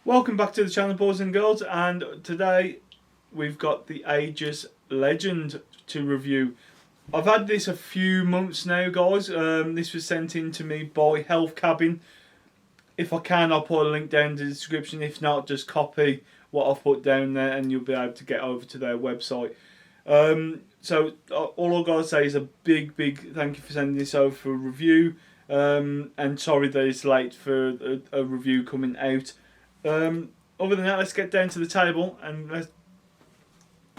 Welcome back to the channel, boys and girls, and today we've got the Aegis Legend to review. I've had this a few months now, guys. This was sent in to me by Health Cabin. If I can, I'll put a link down in the description. If not, just copy what I've put down there and you'll be able to get over to their website. So all I've got to say is a big thank you for sending this over for a review. And sorry that it's late for a review coming out. Other than that, let's get down to the table and let's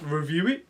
review it.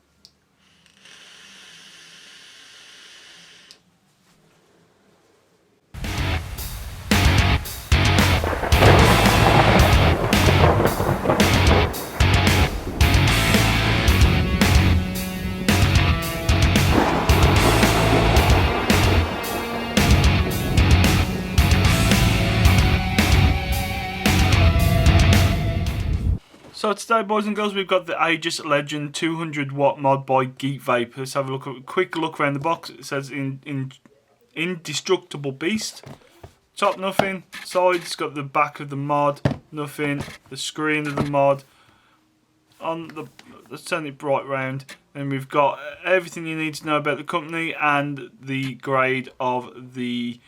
So today, boys and girls, we've got the Aegis Legend 200 watt mod by geekvape. Let's have a quick look around the box. It says indestructible beast. Top nothing. Sides got the back of the mod, nothing. The screen of the mod. Let's turn it right round. And we've got everything you need to know about the company and the grade of the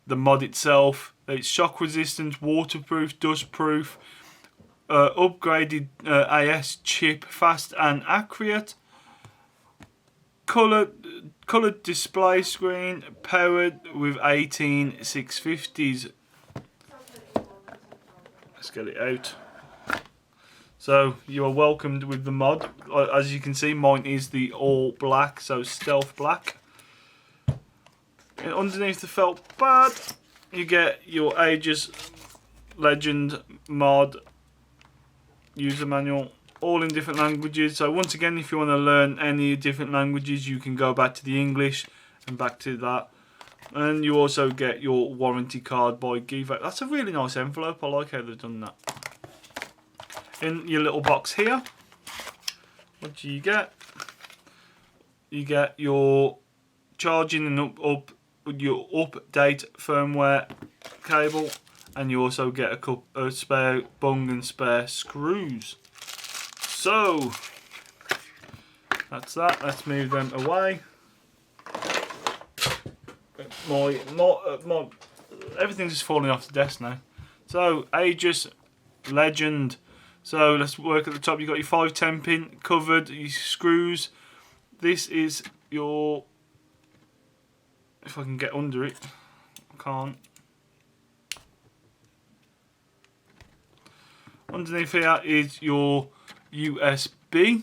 mod itself. It's shock resistant, waterproof, dust proof. Upgraded AS chip, fast and accurate. Coloured display screen, powered with 18 650s. Let's get it out. So you are welcomed with the mod. As you can see, mine is the all black, so stealth black. And underneath the felt pad, you get your Aegis Legend mod user manual, all in different languages. So once again, if you want to learn any different languages, you can go back to the English and back to that. And you also get your warranty card by geekvape. That's a really nice envelope. I like how they've done that. In your little box here, what do you get? You get your charging and your update firmware cable. And you also get a spare bung and spare screws. So that's that. Let's move them away. My everything's just falling off the desk now. So Aegis Legend. So let's work at the top. You got your 510 pin covered. Your screws. This is your. If I can get under it, I can't. Underneath here is your USB.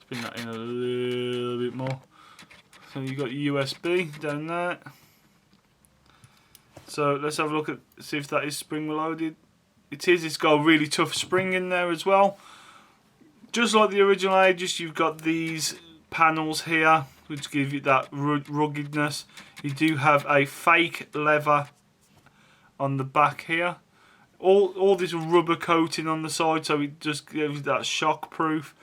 Spin that in a little bit more. So you got your USB down there. So let's have a look at see if that is spring loaded. It is. It's got a really tough spring in there as well. Just like the original Aegis, you've got these panels here which give you that ruggedness. You do have a fake leather on the back here. All this rubber coating on the side, so it just gives you that shock proof.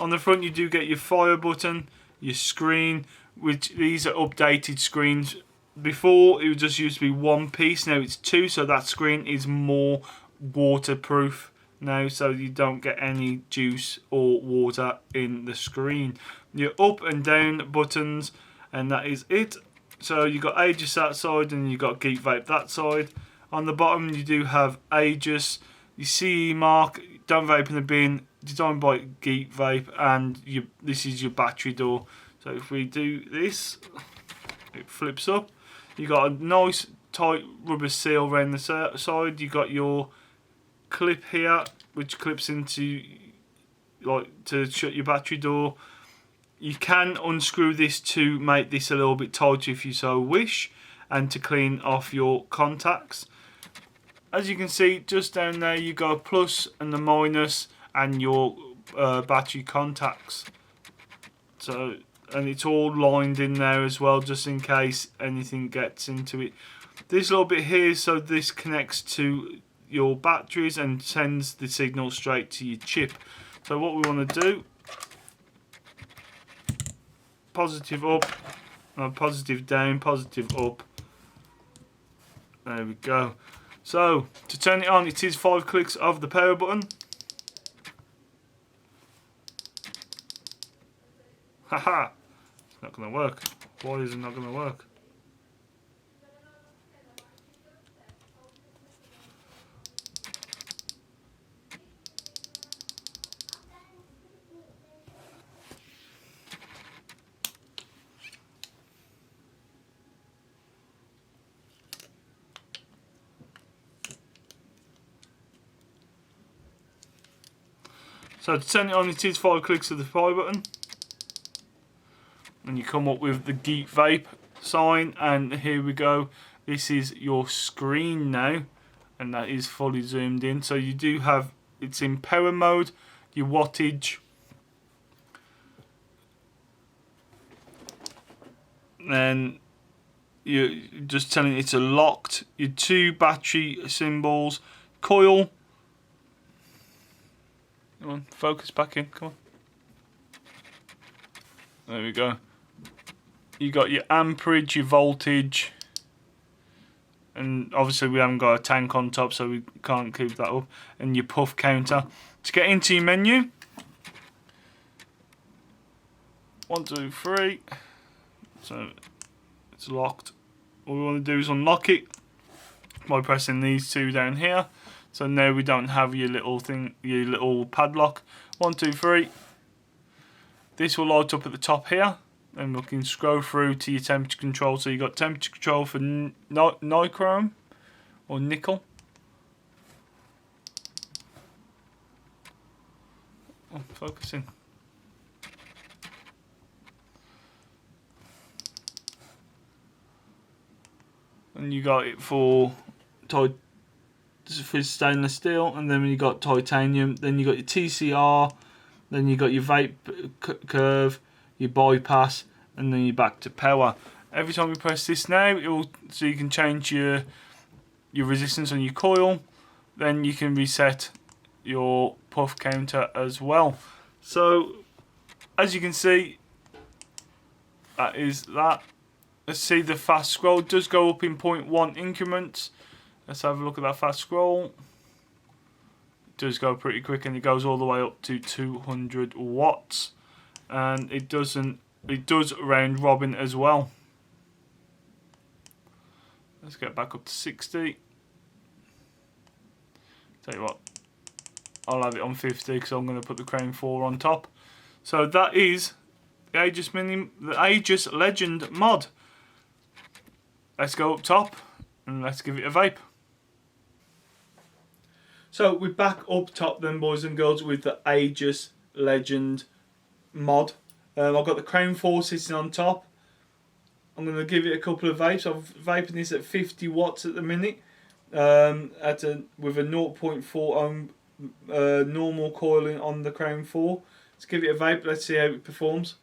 On the front you do get your fire button, your screen, which these are updated screens. Before it just used to be one piece, now it's two, so that screen is more waterproof now, so you don't get any juice or water in the screen. Your up and down buttons, and that is it. So you got Aegis that side and you got geekvape that side. On the bottom you do have Aegis, your CE mark, don't vape in the bin, designed by geekvape, and this is your battery door. So if we do this, it flips up. You got a nice tight rubber seal around the side. You got your clip here, which clips into to shut your battery door. You can unscrew this to make this a little bit tighter if you so wish, and to clean off your contacts. As you can see, just down there you got a plus and the minus and your battery contacts. So, and it's all lined in there as well, just in case anything gets into it. This little bit here, so this connects to your batteries and sends the signal straight to your chip. So what we want to do, positive up, positive down, positive up. There we go. So to turn it on, it is 5 clicks of the power button. Haha, it's not going to work. Why is it not going to work? So to turn it on, it is 5 clicks of the power button. And you come up with the geekvape sign, and here we go. This is your screen now, and that is fully zoomed in. So you do have, it's in power mode, your wattage, and you're just telling it it's a locked, your 2 battery symbols, coil. Come on, focus back in, come on. There we go. You got your amperage, your voltage, and obviously we haven't got a tank on top, so we can't keep that up, and your puff counter. To get into your menu, 1, 2, 3, so it's locked. All we want to do is unlock it by pressing these 2 down here. So now we don't have your little thing, your little padlock. 1, 2, 3. This will light up at the top here, and we can scroll through to your temperature control. So you got temperature control for nichrome or nickel. Oh, focusing. And you got it for stainless steel, and then when you got titanium, then you got your TCR, then you got your vape curve, your bypass, and then you're back to power. Every time we press this now, so you can change your resistance on your coil, then you can reset your puff counter as well. So as you can see, that is that. Let's see, the fast scroll does go up in 0.1 increments. Let's have a look at that fast scroll. It does go pretty quick, and it goes all the way up to 200 watts. And it does round robin as well. Let's get back up to 60. Tell you what, I'll have it on 50 because I'm going to put the Crown 4 on top. So that is the Aegis Legend mod. Let's go up top and let's give it a vape. So we're back up top then, boys and girls, with the Aegis Legend mod. I've got the Crown 4 sitting on top. I'm going to give it a couple of vapes. I'm vaping this at 50 watts at the minute, with a 0.4 ohm normal coiling on the Crown 4. Let's give it a vape. Let's see how it performs.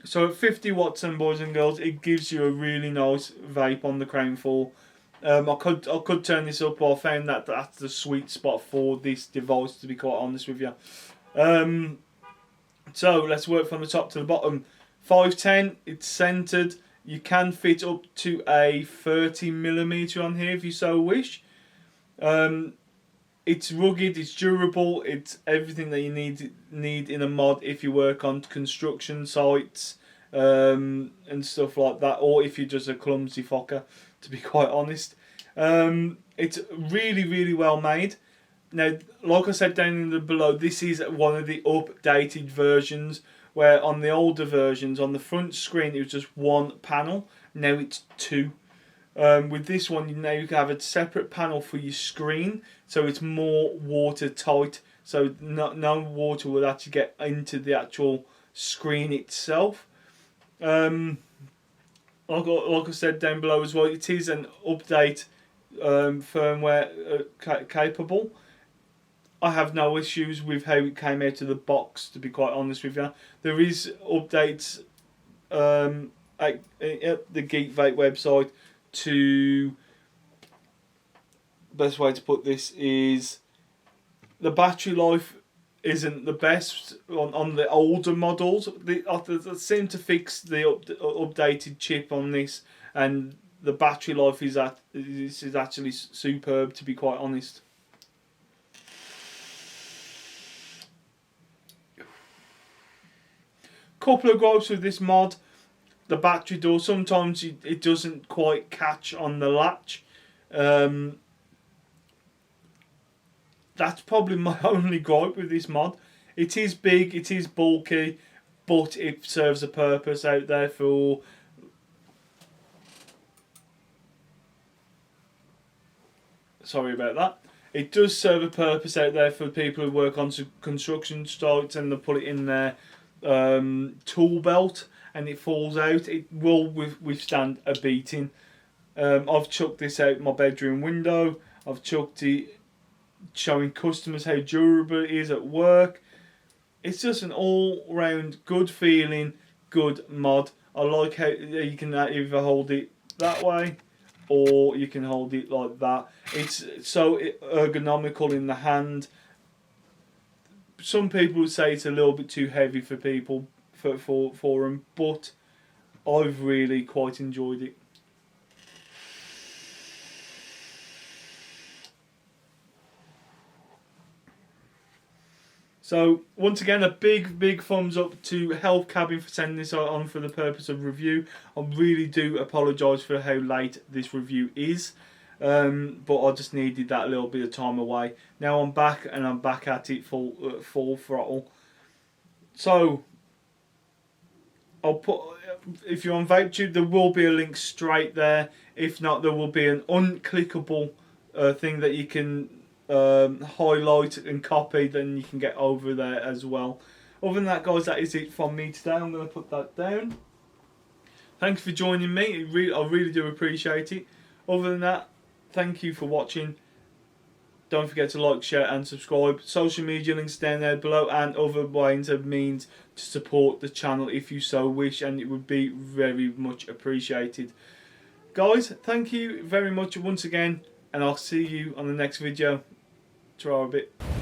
So at 50 watts, and boys and girls, it gives you a really nice vape on the Crown 4. I could turn this up, but I found that that's the sweet spot for this device, to be quite honest with you. So let's work from the top to the bottom. 510, it's centered. You can fit up to a 30mm on here if you so wish. It's rugged, it's durable, it's everything that you need in a mod if you work on construction sites and stuff like that, or if you're just a clumsy fucker, to be quite honest. It's really well made. Now, like I said down in the below, this is one of the updated versions, where on the older versions, on the front screen, it was just 1 panel. Now it's 2. With this one, now you can have a separate panel for your screen, so it's more watertight, so no water will actually get into the actual screen itself. Like I said down below as well, it is an update firmware capable. I have no issues with how it came out of the box, to be quite honest with you. There is updates at the geekvape website to best way to put this is the battery life isn't the best on the older models. They seem to fix the updated chip on this, and the battery life is actually superb, to be quite honest. Couple of gripes with this mod. The battery door, sometimes it doesn't quite catch on the latch. That's probably my only gripe with this mod. It is big, it is bulky, but it serves a purpose out there for... Sorry about that. It does serve a purpose out there for people who work on construction sites and they put it in their tool belt and it falls out. It will withstand a beating. I've chucked this out my bedroom window. I've chucked it showing customers how durable it is at work. It's just an all-round good feeling, good mod. I like how you can either hold it that way or you can hold it like that. It's so ergonomical in the hand. Some people would say it's a little bit too heavy for people for them, but I've really quite enjoyed it. So once again, a big thumbs up to Health Cabin for sending this on for the purpose of review. I really do apologise for how late this review is, but I just needed that little bit of time away. Now I'm back and I'm back at it full throttle. So I'll put, if you're on VapeTube, there will be a link straight there. If not, there will be an unclickable thing that you can highlight and copy, then you can get over there as well. Other than that, guys, that is it from me today. I'm going to put that down. Thanks for joining me. I really do appreciate it. Other than that, thank you for watching. Don't forget to like, share and subscribe. Social media links down there below and other ways and means to support the channel if you so wish, and it would be very much appreciated. Guys, thank you very much once again, and I'll see you on the next video. Try a bit.